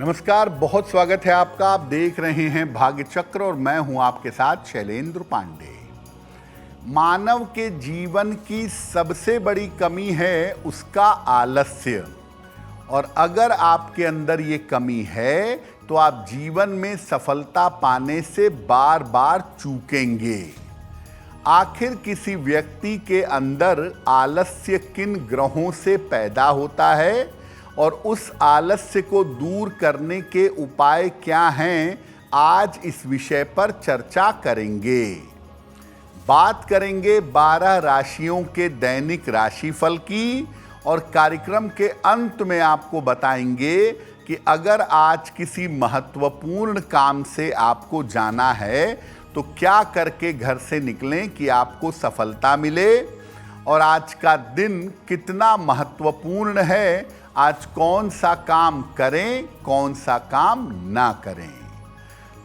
नमस्कार, बहुत स्वागत है आपका। आप देख रहे हैं भाग्य चक्र और मैं हूं आपके साथ शैलेंद्र पांडे। मानव के जीवन की सबसे बड़ी कमी है उसका आलस्य, और अगर आपके अंदर ये कमी है तो आप जीवन में सफलता पाने से बार बार चूकेंगे। आखिर किसी व्यक्ति के अंदर आलस्य किन ग्रहों से पैदा होता है और उस आलस्य को दूर करने के उपाय क्या हैं, आज इस विषय पर चर्चा करेंगे। बात करेंगे 12 राशियों के दैनिक राशिफल की, और कार्यक्रम के अंत में आपको बताएंगे कि अगर आज किसी महत्वपूर्ण काम से आपको जाना है तो क्या करके घर से निकलें कि आपको सफलता मिले, और आज का दिन कितना महत्वपूर्ण है, आज कौन सा काम करें कौन सा काम ना करें।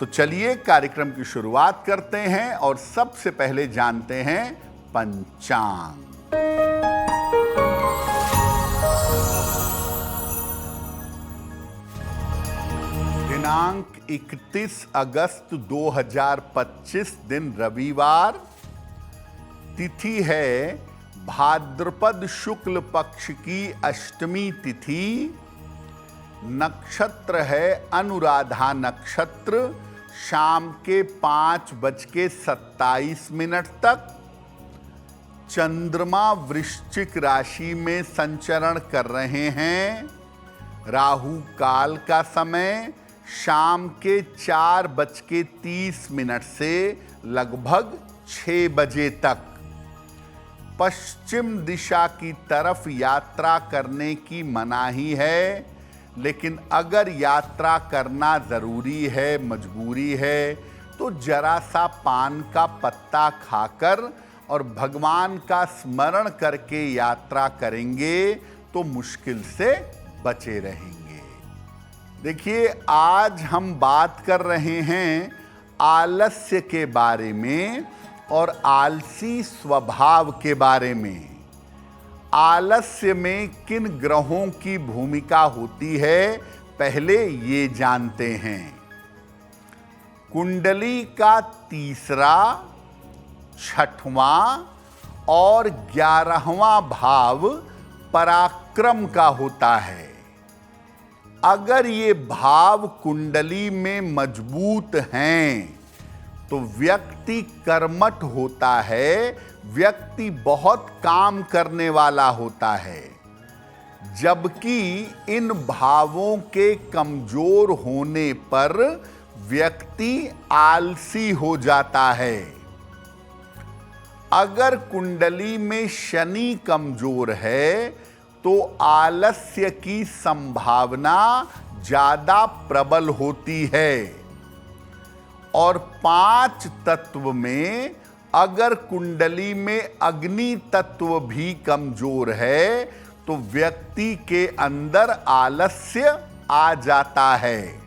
तो चलिए कार्यक्रम की शुरुआत करते हैं और सबसे पहले जानते हैं पंचांग। दिनांक 31 अगस्त 2025 दिन रविवार, तिथि है भाद्रपद शुक्ल पक्ष की अष्टमी तिथि, नक्षत्र है अनुराधा नक्षत्र, शाम के 5:27 तक। चंद्रमा वृश्चिक राशि में संचरण कर रहे हैं। राहु काल का समय शाम के 4:30 से लगभग 6 बजे तक। पश्चिम दिशा की तरफ यात्रा करने की मनाही है, लेकिन अगर यात्रा करना ज़रूरी है, मजबूरी है, तो जरा सा पान का पत्ता खाकर और भगवान का स्मरण करके यात्रा करेंगे तो मुश्किल से बचे रहेंगे। देखिए, आज हम बात कर रहे हैं आलस्य के बारे में और आलसी स्वभाव के बारे में। आलस्य में किन ग्रहों की भूमिका होती है, पहले ये जानते हैं। कुंडली का तीसरा, छठवां और 11वां भाव पराक्रम का होता है। अगर ये भाव कुंडली में मजबूत हैं तो व्यक्ति कर्मठ होता है, व्यक्ति बहुत काम करने वाला होता है। जबकि इन भावों के कमजोर होने पर व्यक्ति आलसी हो जाता है। अगर कुंडली में शनि कमजोर है तो आलस्य की संभावना ज्यादा प्रबल होती है। और 5 तत्व में अगर कुंडली में अग्नि तत्व भी कमजोर है तो व्यक्ति के अंदर आलस्य आ जाता है।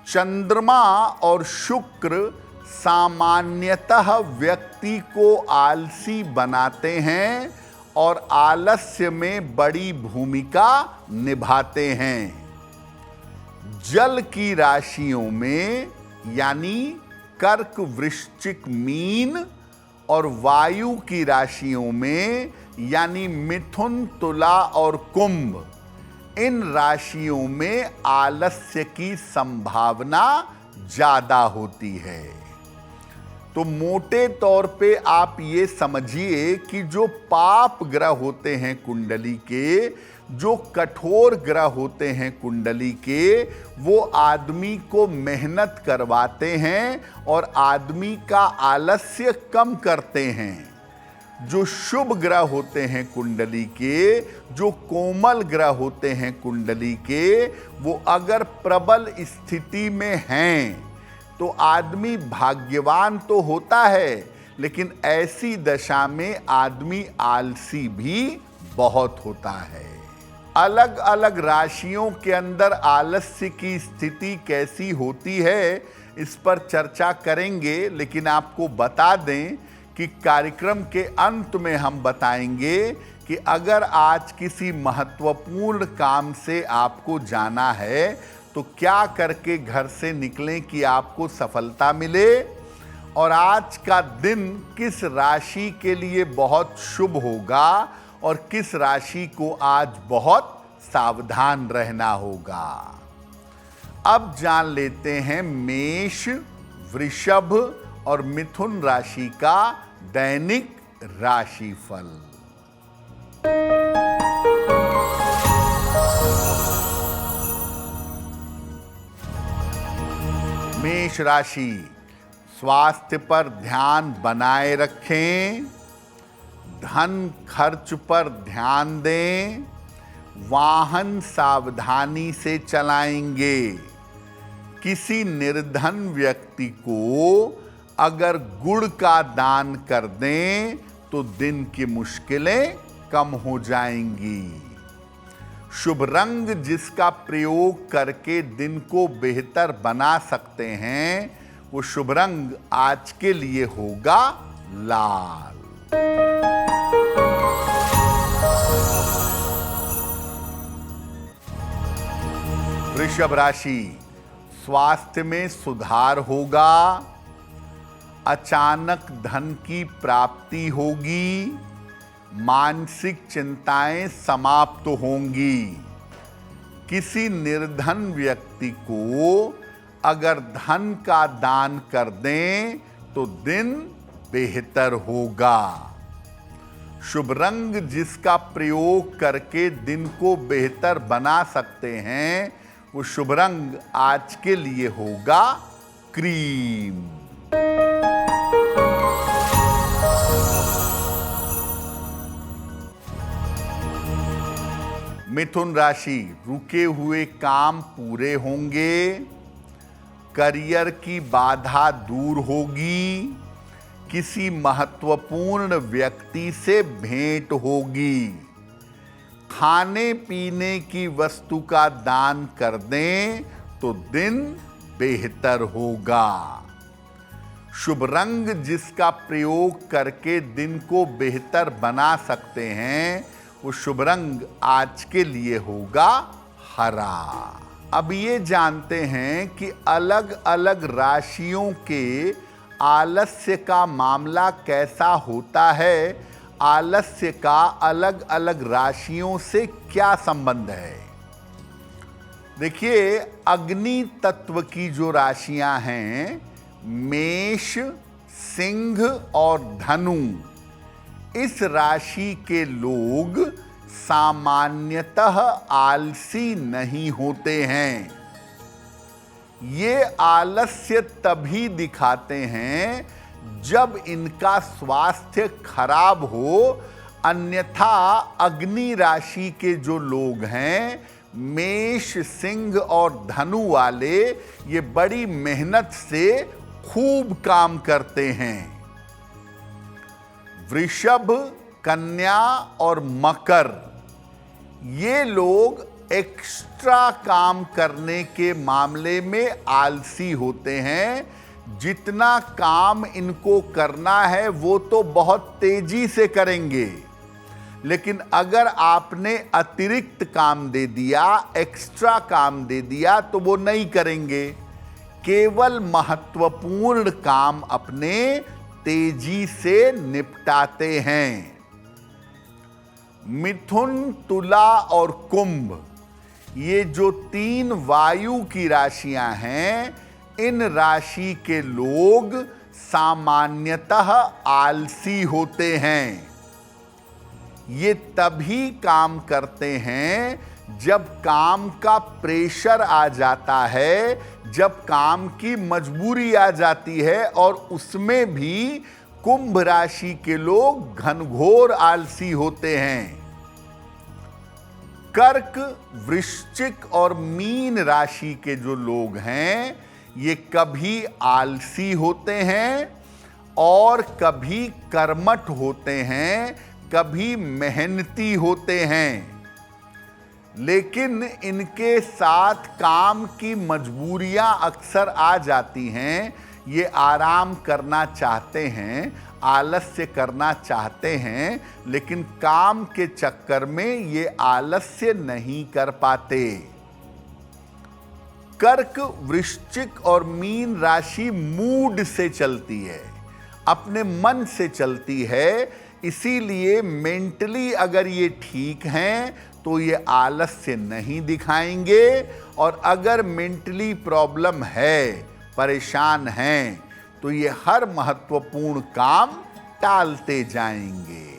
चंद्रमा और शुक्र सामान्यतः व्यक्ति को आलसी बनाते हैं और आलस्य में बड़ी भूमिका निभाते हैं। जल की राशियों में यानी कर्क, वृश्चिक, मीन, और वायु की राशियों में यानी मिथुन, तुला और कुंभ, इन राशियों में आलस्य की संभावना ज्यादा होती है। तो मोटे तौर पे आप ये समझिए कि जो पाप ग्रह होते हैं कुंडली के, जो कठोर ग्रह होते हैं कुंडली के, वो आदमी को मेहनत करवाते हैं और आदमी का आलस्य कम करते हैं। जो शुभ ग्रह होते हैं कुंडली के, जो कोमल ग्रह होते हैं कुंडली के, वो अगर प्रबल स्थिति में हैं तो आदमी भाग्यवान तो होता है, लेकिन ऐसी दशा में आदमी आलसी भी बहुत होता है। अलग अलग राशियों के अंदर आलस्य की स्थिति कैसी होती है, इस पर चर्चा करेंगे, लेकिन आपको बता दें कि कार्यक्रम के अंत में हम बताएंगे कि अगर आज किसी महत्वपूर्ण काम से आपको जाना है तो क्या करके घर से निकलें कि आपको सफलता मिले, और आज का दिन किस राशि के लिए बहुत शुभ होगा और किस राशि को आज बहुत सावधान रहना होगा। अब जान लेते हैं मेष, वृषभ और मिथुन राशि का दैनिक राशिफल। मेष राशि, स्वास्थ्य पर ध्यान बनाए रखें, धन खर्च पर ध्यान दें, वाहन सावधानी से चलाएंगे। किसी निर्धन व्यक्ति को अगर गुड़ का दान कर दें तो दिन की मुश्किलें कम हो जाएंगी। शुभ रंग जिसका प्रयोग करके दिन को बेहतर बना सकते हैं वो शुभ रंग आज के लिए होगा लाल। वृषभ राशि, स्वास्थ्य में सुधार होगा, अचानक धन की प्राप्ति होगी, मानसिक चिंताएं समाप्त होंगी। किसी निर्धन व्यक्ति को अगर धन का दान कर दें तो दिन बेहतर होगा। शुभ रंग जिसका प्रयोग करके दिन को बेहतर बना सकते हैं वो शुभ रंग आज के लिए होगा क्रीम। मिथुन राशि, रुके हुए काम पूरे होंगे, करियर की बाधा दूर होगी, किसी महत्वपूर्ण व्यक्ति से भेंट होगी। खाने पीने की वस्तु का दान कर दें तो दिन बेहतर होगा। शुभ रंग जिसका प्रयोग करके दिन को बेहतर बना सकते हैं वो शुभ रंग आज के लिए होगा हरा। अब ये जानते हैं कि अलग अलग राशियों के आलस्य का मामला कैसा होता है, आलस्य का अलग अलग राशियों से क्या संबंध है। देखिए, अग्नि तत्व की जो राशियां हैं मेष, सिंह और धनु, इस राशि के लोग सामान्यतः आलसी नहीं होते हैं। ये आलस्य तभी दिखाते हैं जब इनका स्वास्थ्य खराब हो, अन्यथा अग्नि राशि के जो लोग हैं मेष, सिंह और धनु वाले, ये बड़ी मेहनत से खूब काम करते हैं। वृषभ, कन्या और मकर, ये लोग एक्स्ट्रा काम करने के मामले में आलसी होते हैं। जितना काम इनको करना है वो तो बहुत तेजी से करेंगे, लेकिन अगर आपने अतिरिक्त काम दे दिया, एक्स्ट्रा काम दे दिया तो वो नहीं करेंगे। केवल महत्वपूर्ण काम अपने तेजी से निपटाते हैं। मिथुन, तुला और कुंभ, ये जो तीन वायु की राशियां हैं, इन राशि के लोग सामान्यतः आलसी होते हैं। ये तभी काम करते हैं जब काम का प्रेशर आ जाता है, जब काम की मजबूरी आ जाती है, और उसमें भी कुंभ राशि के लोग घनघोर आलसी होते हैं। कर्क, वृश्चिक और मीन राशि के जो लोग हैं ये कभी आलसी होते हैं और कभी कर्मठ होते हैं, कभी मेहनती होते हैं, लेकिन इनके साथ काम की मजबूरियां अक्सर आ जाती हैं। ये आराम करना चाहते हैं, आलस्य करना चाहते हैं, लेकिन काम के चक्कर में ये आलस्य नहीं कर पाते। कर्क, वृश्चिक और मीन राशि मूड से चलती है, अपने मन से चलती है, इसीलिए मेंटली अगर ये ठीक हैं तो ये आलस्य नहीं दिखाएंगे, और अगर मेंटली प्रॉब्लम है, परेशान हैं, तो ये हर महत्वपूर्ण काम टालते जाएंगे।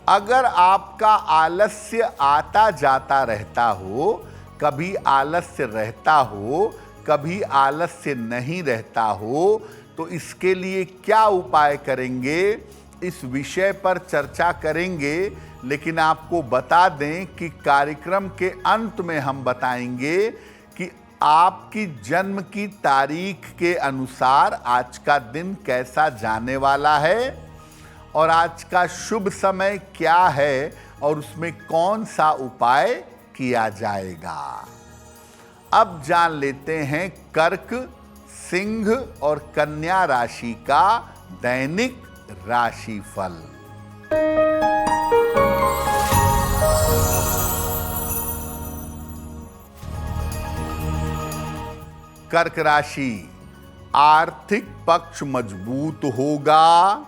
अगर आपका आलस्य आता जाता रहता हो, कभी आलस्य रहता हो, कभी आलस्य नहीं रहता हो, तो इसके लिए क्या उपाय करेंगे, इस विषय पर चर्चा करेंगे। लेकिन आपको बता दें कि कार्यक्रम के अंत में हम बताएंगे कि आपकी जन्म की तारीख के अनुसार आज का दिन कैसा जाने वाला है, और आज का शुभ समय क्या है, और उसमें कौन सा उपाय किया जाएगा। अब जान लेते हैं कर्क, सिंह और कन्या राशि का दैनिक राशिफल। कर्क राशि, आर्थिक पक्ष मजबूत होगा,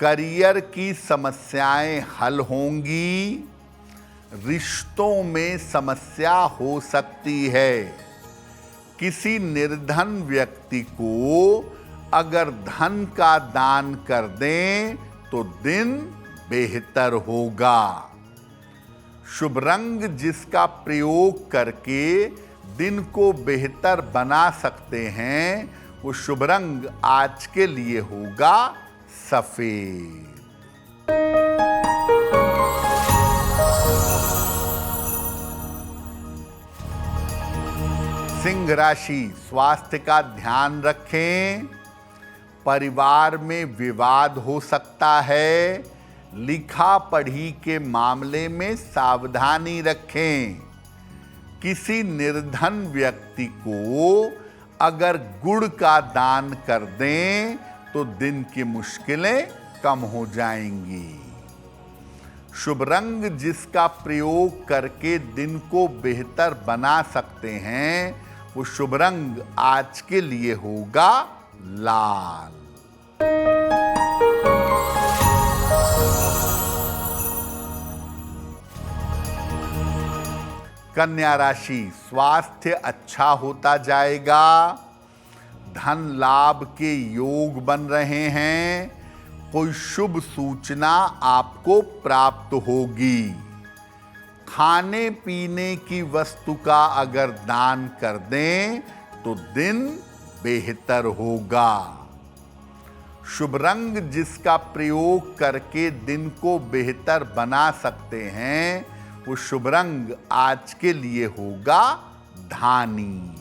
करियर की समस्याएं हल होंगी, रिश्तों में समस्या हो सकती है। किसी निर्धन व्यक्ति को अगर धन का दान कर दें तो दिन बेहतर होगा। शुभ रंग जिसका प्रयोग करके दिन को बेहतर बना सकते हैं, वो शुभ रंग आज के लिए होगा सफेद। सिंह राशि, स्वास्थ्य का ध्यान रखें, परिवार में विवाद हो सकता है, लिखा पढ़ी के मामले में सावधानी रखें। किसी निर्धन व्यक्ति को अगर गुड़ का दान कर दें तो दिन की मुश्किलें कम हो जाएंगी। शुभ रंग जिसका प्रयोग करके दिन को बेहतर बना सकते हैं, वो शुभ रंग आज के लिए होगा लाल। कन्या राशि, स्वास्थ्य अच्छा होता जाएगा, धन लाभ के योग बन रहे हैं, कोई शुभ सूचना आपको प्राप्त होगी। खाने पीने की वस्तु का अगर दान कर दें तो दिन बेहतर होगा। शुभ रंग जिसका प्रयोग करके दिन को बेहतर बना सकते हैं, वो शुभ रंग आज के लिए होगा धानी।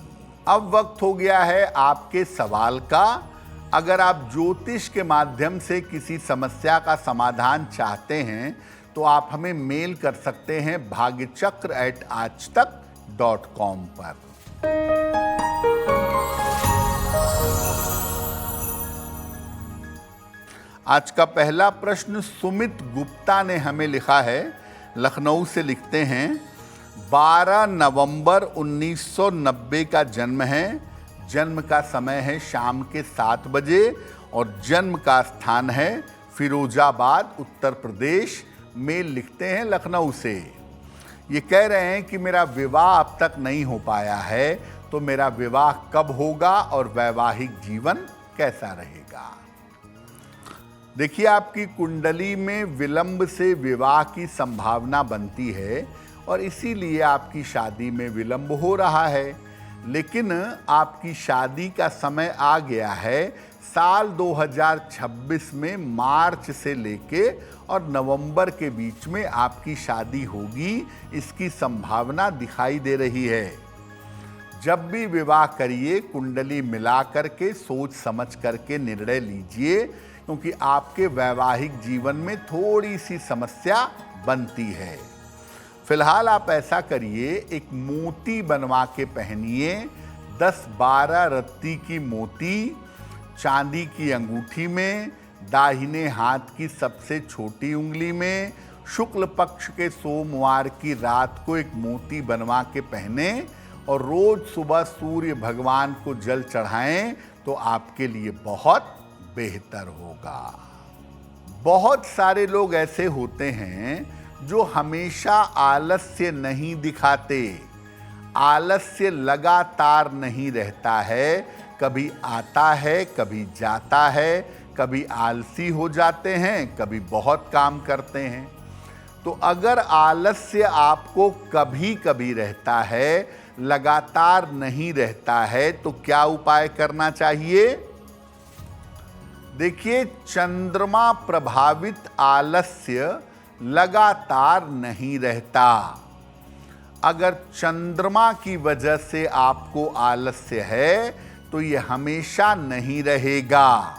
अब वक्त हो गया है आपके सवाल का। अगर आप ज्योतिष के माध्यम से किसी समस्या का समाधान चाहते हैं तो आप हमें मेल कर सकते हैं bhagyachakra@aajtak.com पर। आज का पहला प्रश्न सुमित गुप्ता ने हमें लिखा है, लखनऊ से लिखते हैं, 12 नवंबर 1990 का जन्म है, जन्म का समय है शाम के 7 बजे और जन्म का स्थान है फिरोजाबाद, उत्तर प्रदेश। मेल लिखते हैं लखनऊ से। ये कह रहे हैं कि मेरा विवाह अब तक नहीं हो पाया है, तो मेरा विवाह कब होगा और वैवाहिक जीवन कैसा रहेगा। देखिए, आपकी कुंडली में विलंब से विवाह की संभावना बनती है और इसीलिए आपकी शादी में विलंब हो रहा है, लेकिन आपकी शादी का समय आ गया है। साल 2026 में मार्च से लेके और नवंबर के बीच में आपकी शादी होगी, इसकी संभावना दिखाई दे रही है। जब भी विवाह करिए, कुंडली मिला करके सोच समझ करके निर्णय लीजिए, क्योंकि आपके वैवाहिक जीवन में थोड़ी सी समस्या बनती है। फिलहाल आप ऐसा करिए, एक मोती बनवा के पहनिए, 10-12 रत्ती की मोती चांदी की अंगूठी में, दाहिने हाथ की सबसे छोटी उंगली में शुक्ल पक्ष के सोमवार की रात को एक मोती बनवा के पहने और रोज सुबह सूर्य भगवान को जल चढ़ाएं तो आपके लिए बहुत बेहतर होगा। बहुत सारे लोग ऐसे होते हैं जो हमेशा आलस्य नहीं दिखाते। आलस्य लगातार नहीं रहता है, कभी आता है, कभी जाता है, कभी आलसी हो जाते हैं, कभी बहुत काम करते हैं। तो अगर आलस्य आपको कभी कभी रहता है, लगातार नहीं रहता है, तो क्या उपाय करना चाहिए? देखिए, चंद्रमा प्रभावित आलस्य लगातार नहीं रहता। अगर चंद्रमा की वजह से आपको आलस्य है तो यह हमेशा नहीं रहेगा।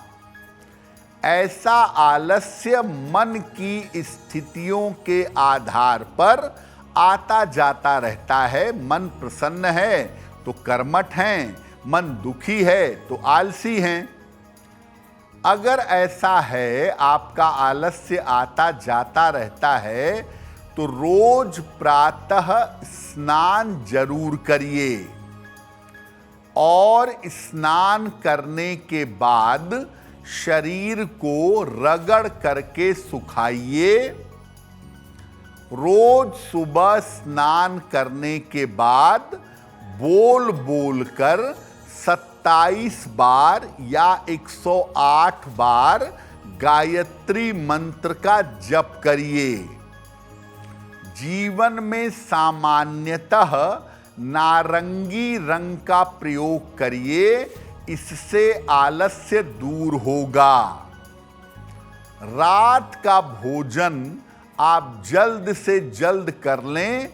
ऐसा आलस्य मन की स्थितियों के आधार पर आता जाता रहता है। मन प्रसन्न है तो कर्मठ हैं, मन दुखी है तो आलसी हैं। अगर ऐसा है, आपका आलस्य आता जाता रहता है, तो रोज प्रातः स्नान जरूर करिए और स्नान करने के बाद शरीर को रगड़ करके सुखाइए। रोज सुबह स्नान करने के बाद बोल बोल कर 27 बार या 108 बार गायत्री मंत्र का जप करिए। जीवन में सामान्यतः नारंगी रंग का प्रयोग करिए, इससे आलस्य दूर होगा। रात का भोजन आप जल्द से जल्द कर लें।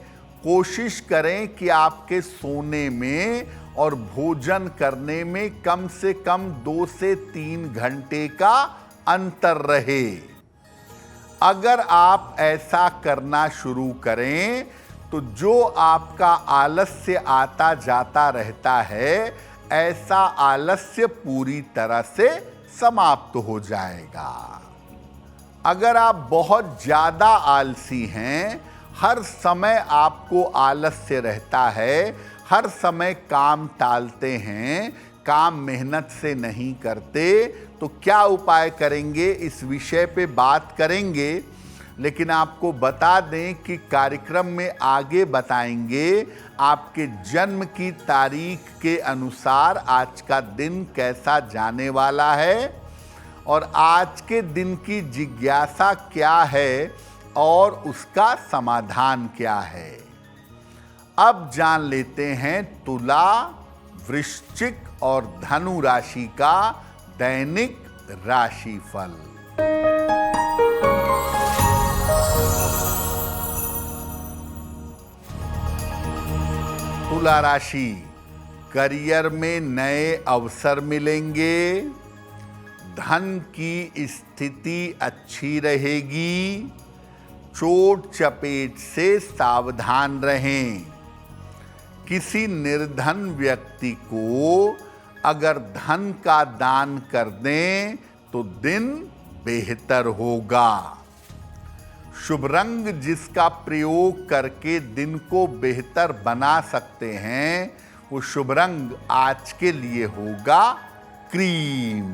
कोशिश करें कि आपके सोने में और भोजन करने में कम से कम 2 से 3 घंटे का अंतर रहे। अगर आप ऐसा करना शुरू करें तो जो आपका आलस्य आता जाता रहता है, ऐसा आलस्य पूरी तरह से समाप्त हो जाएगा। अगर आप बहुत ज्यादा आलसी हैं, हर समय आपको आलस्य रहता है, हर समय काम टालते हैं, काम मेहनत से नहीं करते, तो क्या उपाय करेंगे, इस विषय पे बात करेंगे। लेकिन आपको बता दें कि कार्यक्रम में आगे बताएंगे आपके जन्म की तारीख के अनुसार आज का दिन कैसा जाने वाला है और आज के दिन की जिज्ञासा क्या है और उसका समाधान क्या है। अब जान लेते हैं तुला, वृश्चिक और धनु राशि का दैनिक राशिफल। तुला राशि, करियर में नए अवसर मिलेंगे, धन की स्थिति अच्छी रहेगी, चोट चपेट से सावधान रहें। किसी निर्धन व्यक्ति को अगर धन का दान कर दें तो दिन बेहतर होगा। शुभ रंग जिसका प्रयोग करके दिन को बेहतर बना सकते हैं, वो शुभ रंग आज के लिए होगा क्रीम।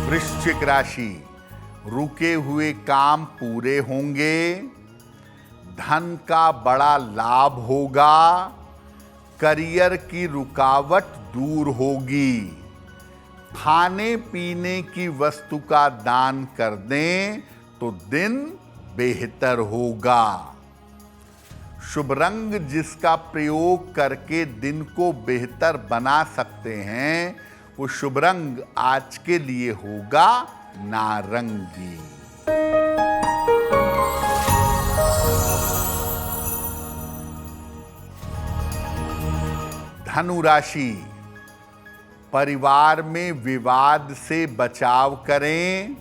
वृश्चिक राशि, रुके हुए काम पूरे होंगे, धन का बड़ा लाभ होगा, करियर की रुकावट दूर होगी। खाने पीने की वस्तु का दान कर दें तो दिन बेहतर होगा। शुभ रंग जिसका प्रयोग करके दिन को बेहतर बना सकते हैं, वो शुभ रंग आज के लिए होगा नारंगी। धनु राशि, परिवार में विवाद से बचाव करें,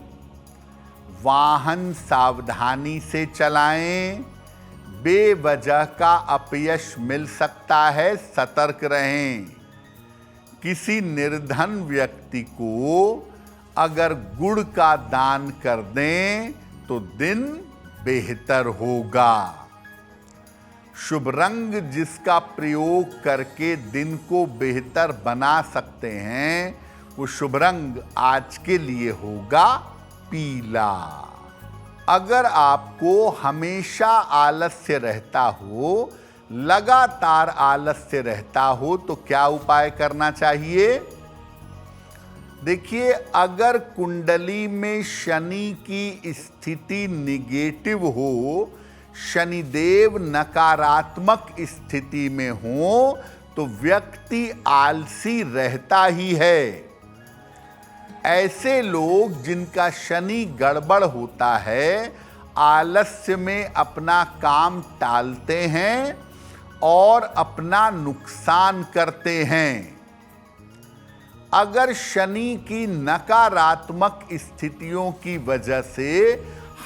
वाहन सावधानी से चलाएं, बेवजह का अपयश मिल सकता है, सतर्क रहें। किसी निर्धन व्यक्ति को अगर गुड़ का दान कर दें तो दिन बेहतर होगा। शुभ रंग जिसका प्रयोग करके दिन को बेहतर बना सकते हैं, वो शुभ रंग आज के लिए होगा पीला। अगर आपको हमेशा आलस्य रहता हो, लगातार आलस्य रहता हो, तो क्या उपाय करना चाहिए? देखिए, अगर कुंडली में शनि की स्थिति निगेटिव हो, शनिदेव नकारात्मक स्थिति में हो, तो व्यक्ति आलसी रहता ही है। ऐसे लोग जिनका शनि गड़बड़ होता है, आलस्य में अपना काम टालते हैं और अपना नुकसान करते हैं। अगर शनि की नकारात्मक स्थितियों की वजह से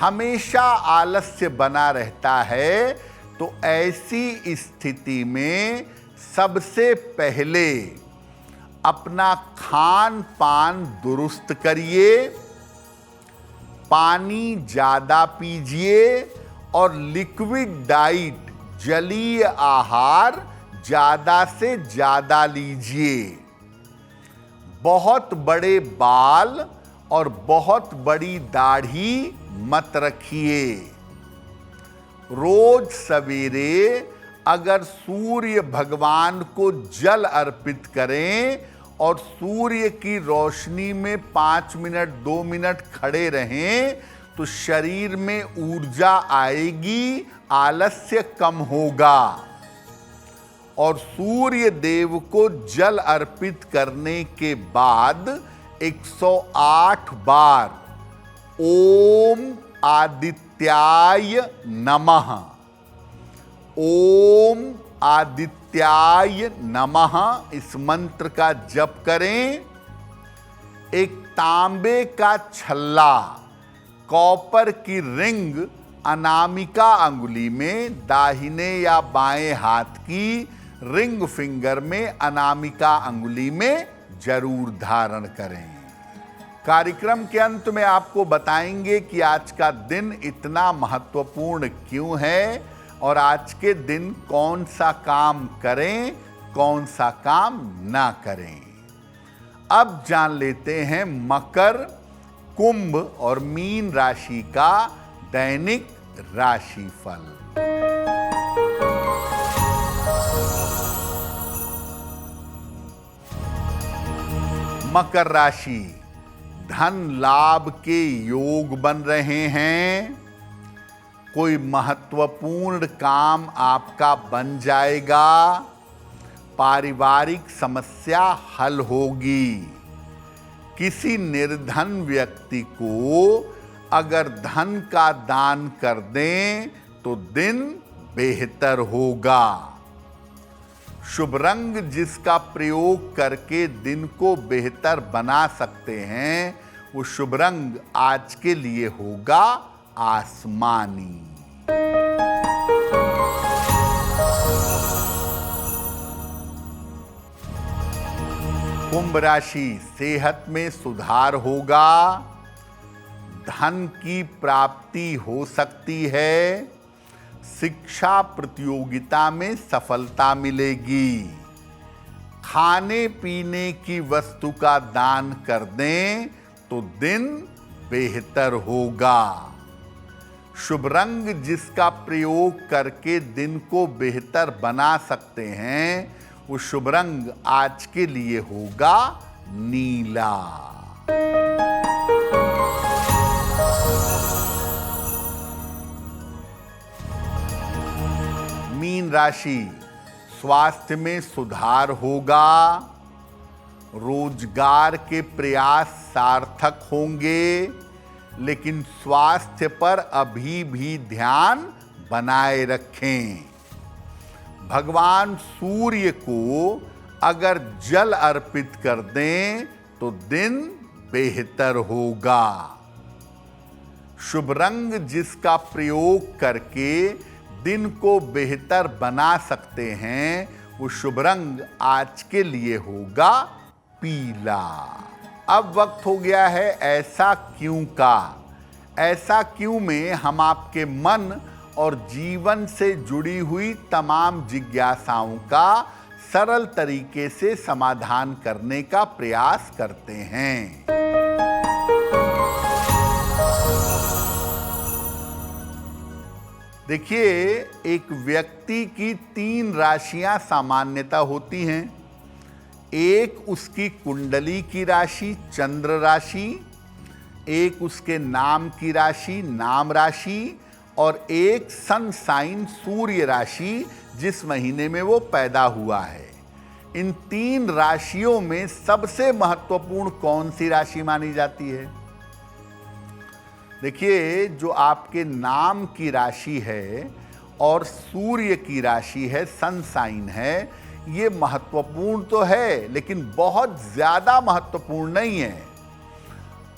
हमेशा आलस्य बना रहता है, तो ऐसी स्थिति में सबसे पहले अपना खान पान दुरुस्त करिए, पानी ज़्यादा पीजिए और लिक्विड डाइट, जलीय आहार ज़्यादा से ज़्यादा लीजिए। बहुत बड़े बाल और बहुत बड़ी दाढ़ी मत रखिए। रोज सवेरे अगर सूर्य भगवान को जल अर्पित करें और सूर्य की रोशनी में 5 मिनट 2 मिनट खड़े रहें, तो शरीर में ऊर्जा आएगी, आलस्य कम होगा। और सूर्य देव को जल अर्पित करने के बाद 108 बार ओम आदित्याय नमः, ओम आदित्याय नमः इस मंत्र का जप करें। एक तांबे का छल्ला, कॉपर की रिंग अनामिका अंगुली में, दाहिने या बाएं हाथ की रिंग फिंगर में अनामिका अंगुली में जरूर धारण करें। कार्यक्रम के अंत में आपको बताएंगे कि आज का दिन इतना महत्वपूर्ण क्यों है और आज के दिन कौन सा काम करें, कौन सा काम ना करें। अब जान लेते हैं मकर, कुंभ और मीन राशि का दैनिक राशिफल। मकर राशि, धन लाभ के योग बन रहे हैं। कोई महत्वपूर्ण काम आपका बन जाएगा। पारिवारिक समस्या हल होगी। किसी निर्धन व्यक्ति को अगर धन का दान कर दें तो दिन बेहतर होगा। शुभ रंग जिसका प्रयोग करके दिन को बेहतर बना सकते हैं, वो शुभ रंग आज के लिए होगा आसमानी। कुंभ राशि, सेहत में सुधार होगा। धन की प्राप्ति हो सकती है। शिक्षा प्रतियोगिता में सफलता मिलेगी। खाने पीने की वस्तु का दान कर दें तो दिन बेहतर होगा। शुभ रंग जिसका प्रयोग करके दिन को बेहतर बना सकते हैं, वो शुभ रंग आज के लिए होगा नीला। मीन राशि, स्वास्थ्य में सुधार होगा। रोजगार के प्रयास सार्थक होंगे, लेकिन स्वास्थ्य पर अभी भी ध्यान बनाए रखें। भगवान सूर्य को अगर जल अर्पित कर दें तो दिन बेहतर होगा। शुभ रंग जिसका प्रयोग करके दिन को बेहतर बना सकते हैं, वो शुभ रंग आज के लिए होगा पीला। अब वक्त हो गया है ऐसा क्यों का। ऐसा क्यों में हम आपके मन और जीवन से जुड़ी हुई तमाम जिज्ञासाओं का सरल तरीके से समाधान करने का प्रयास करते हैं। देखिए, एक व्यक्ति की 3 राशियां सामान्यतः होती हैं। एक उसकी कुंडली की राशि चंद्र राशि, एक उसके नाम की राशि नाम राशि, और एक सन साइन सूर्य राशि जिस महीने में वो पैदा हुआ है। इन 3 राशियों में सबसे महत्वपूर्ण कौन सी राशि मानी जाती है? देखिए, जो आपके नाम की राशि है और सूर्य की राशि है, सन साइन है, ये महत्वपूर्ण तो है लेकिन बहुत ज़्यादा महत्वपूर्ण नहीं है।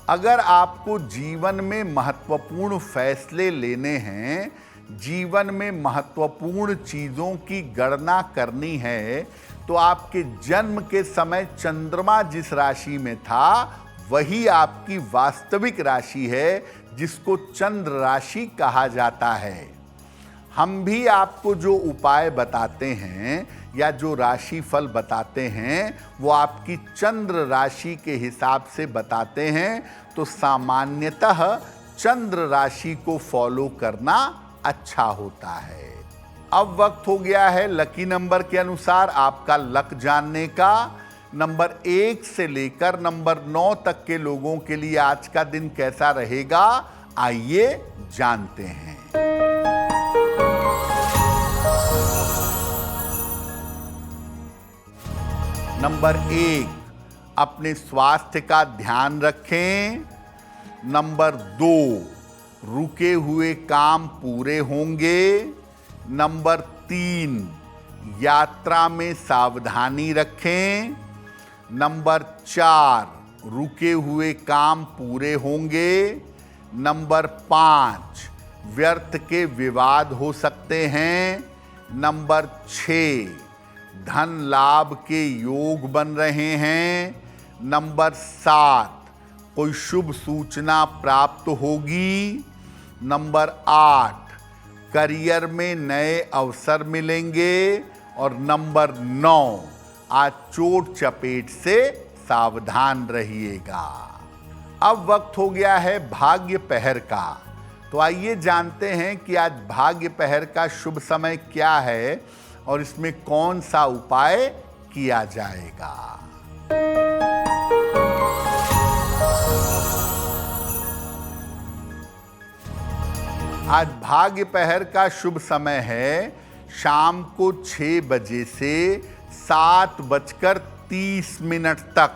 अगर आपको जीवन में महत्वपूर्ण फैसले लेने हैं, जीवन में महत्वपूर्ण चीज़ों की गणना करनी है, तो आपके जन्म के समय चंद्रमा जिस राशि में था वही आपकी वास्तविक राशि है, जिसको चंद्र राशि कहा जाता है। हम भी आपको जो उपाय बताते हैं या जो राशि फल बताते हैं वो आपकी चंद्र राशि के हिसाब से बताते हैं, तो सामान्यतः चंद्र राशि को फॉलो करना अच्छा होता है। अब वक्त हो गया है लकी नंबर के अनुसार आपका लक जानने का। नंबर 1 से लेकर नंबर 9 तक के लोगों के लिए आज का दिन कैसा रहेगा, आइए जानते हैं। नंबर 1, अपने स्वास्थ्य का ध्यान रखें। नंबर 2, रुके हुए काम पूरे होंगे। नंबर 3, यात्रा में सावधानी रखें। नंबर 4, रुके हुए काम पूरे होंगे। नंबर 5, व्यर्थ के विवाद हो सकते हैं। नंबर 6, धन लाभ के योग बन रहे हैं। नंबर 7, कोई शुभ सूचना प्राप्त होगी। नंबर 8, करियर में नए अवसर मिलेंगे। और नंबर 9, आज चोट चपेट से सावधान रहिएगा। अब वक्त हो गया है भाग्य पहर का। तो आइए जानते हैं कि आज भाग्य पहर का शुभ समय क्या है और इसमें कौन सा उपाय किया जाएगा। आज भाग्य पहर का शुभ समय है शाम को 6 बजे से 7:30 तक।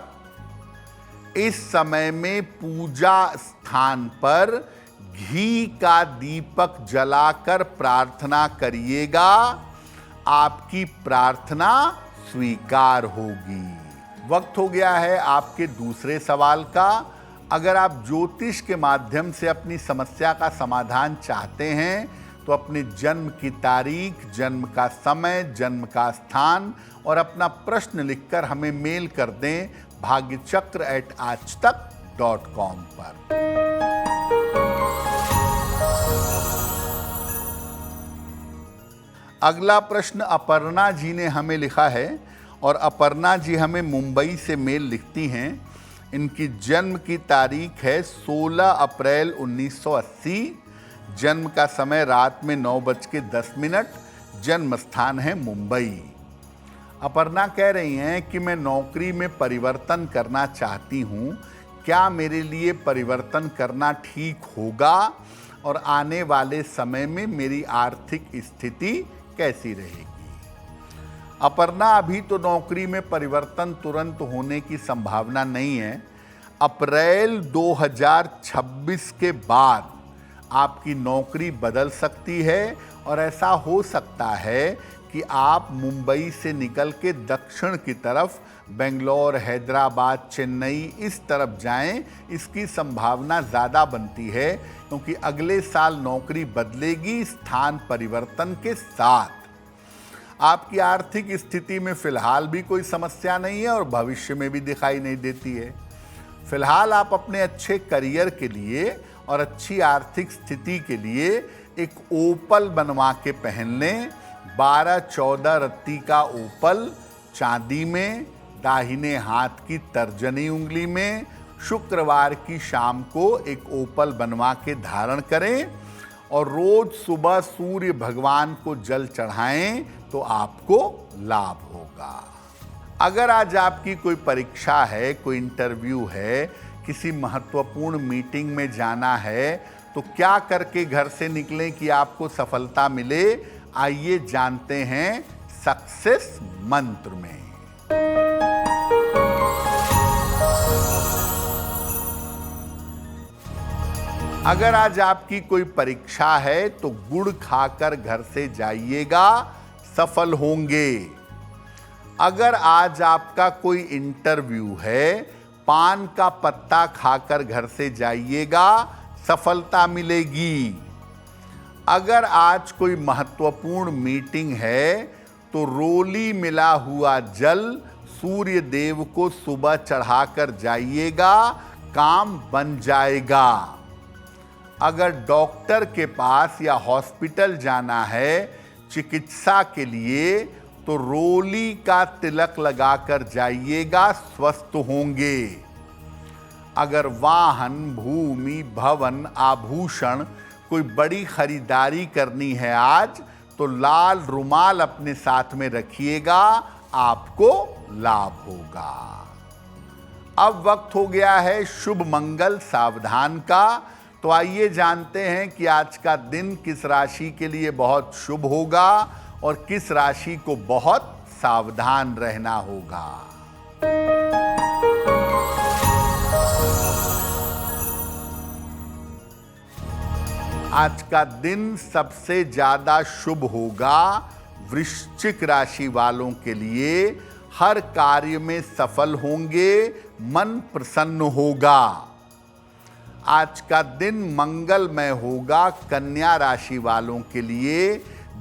इस समय में पूजा स्थान पर घी का दीपक जलाकर प्रार्थना करिएगा, आपकी प्रार्थना स्वीकार होगी। वक्त हो गया है आपके दूसरे सवाल का। अगर आप ज्योतिष के माध्यम से अपनी समस्या का समाधान चाहते हैं तो अपने जन्म की तारीख, जन्म का समय, जन्म का स्थान और अपना प्रश्न लिखकर हमें मेल कर दें bhagyachakra@aajtak.com पर। अगला प्रश्न अपर्णा जी ने हमें लिखा है और अपर्णा जी हमें मुंबई से मेल लिखती हैं। इनकी जन्म की तारीख है 16 अप्रैल 1980। जन्म का समय रात में 9:10। जन्म स्थान है मुंबई। अपर्णा कह रही हैं कि मैं नौकरी में परिवर्तन करना चाहती हूँ, क्या मेरे लिए परिवर्तन करना ठीक होगा और आने वाले समय में मेरी आर्थिक स्थिति कैसी रहेगी। अपर्णा, अभी तो नौकरी में परिवर्तन तुरंत होने की संभावना नहीं है। अप्रैल 2026 के बाद आपकी नौकरी बदल सकती है और ऐसा हो सकता है कि आप मुंबई से निकल के दक्षिण की तरफ बेंगलोर, हैदराबाद, चेन्नई इस तरफ जाएं, इसकी संभावना ज़्यादा बनती है, क्योंकि अगले साल नौकरी बदलेगी स्थान परिवर्तन के साथ। आपकी आर्थिक स्थिति में फिलहाल भी कोई समस्या नहीं है और भविष्य में भी दिखाई नहीं देती है। फिलहाल आप अपने अच्छे करियर के लिए और अच्छी आर्थिक स्थिति के लिए एक ओपल बनवा के पहन लें। 12-14 रत्ती का ओपल चांदी में, दाहिने हाथ की तर्जनी उंगली में, शुक्रवार की शाम को एक ओपल बनवा के धारण करें और रोज सुबह सूर्य भगवान को जल चढ़ाएं तो आपको लाभ होगा। अगर आज आपकी कोई परीक्षा है, कोई इंटरव्यू है, किसी महत्वपूर्ण मीटिंग में जाना है, तो क्या करके घर से निकलें कि आपको सफलता मिले? आइए जानते हैं सक्सेस मंत्र में। अगर आज आपकी कोई परीक्षा है तो गुड़ खाकर घर से जाइएगा, सफल होंगे। अगर आज आपका कोई इंटरव्यू है, पान का पत्ता खाकर घर से जाइएगा, सफलता मिलेगी। अगर आज कोई महत्वपूर्ण मीटिंग है तो रोली मिला हुआ जल सूर्य देव को सुबह चढ़ाकर जाइएगा, काम बन जाएगा। अगर डॉक्टर के पास या हॉस्पिटल जाना है चिकित्सा के लिए तो रोली का तिलक लगाकर जाइएगा, स्वस्थ होंगे। अगर वाहन, भूमि, भवन, आभूषण कोई बड़ी खरीदारी करनी है आज, तो लाल रुमाल अपने साथ में रखिएगा, आपको लाभ होगा। अब वक्त हो गया है शुभ मंगल सावधान का। तो आइए जानते हैं कि आज का दिन किस राशि के लिए बहुत शुभ होगा और किस राशि को बहुत सावधान रहना होगा। आज का दिन सबसे ज्यादा शुभ होगा वृश्चिक राशि वालों के लिए। हर कार्य में सफल होंगे, मन प्रसन्न होगा। आज का दिन मंगलमय होगा कन्या राशि वालों के लिए।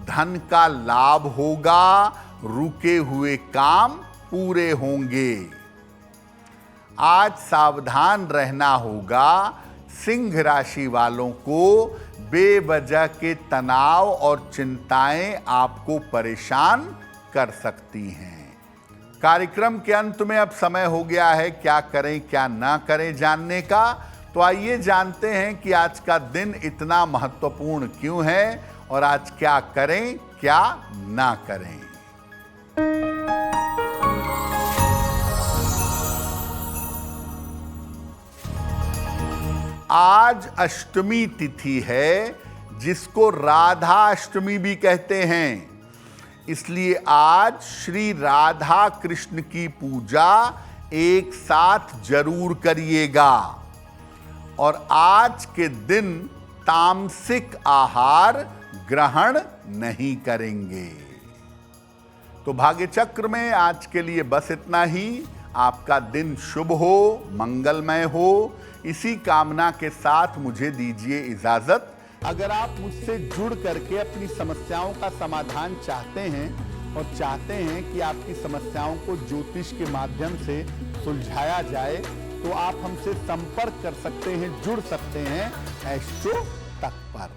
धन का लाभ होगा, रुके हुए काम पूरे होंगे। आज सावधान रहना होगा सिंह राशि वालों को। बेवजह के तनाव और चिंताएं आपको परेशान कर सकती हैं। कार्यक्रम के अंत में अब समय हो गया है क्या करें क्या ना करें जानने का। तो आइए जानते हैं कि आज का दिन इतना महत्वपूर्ण क्यों है और आज क्या करें क्या ना करें। आज अष्टमी तिथि है, जिसको राधा अष्टमी भी कहते हैं। इसलिए आज श्री राधा कृष्ण की पूजा एक साथ जरूर करिएगा। और आज के दिन तामसिक आहार ग्रहण नहीं करेंगे। तो भाग्य चक्र में आज के लिए बस इतना ही। आपका दिन शुभ हो, मंगलमय हो, इसी कामना के साथ मुझे दीजिए इजाजत। अगर आप मुझसे जुड़ करके अपनी समस्याओं का समाधान चाहते हैं और चाहते हैं कि आपकी समस्याओं को ज्योतिष के माध्यम से सुलझाया जाए, तो आप हमसे संपर्क कर सकते हैं, जुड़ सकते हैं एस्ट्रो तक पर।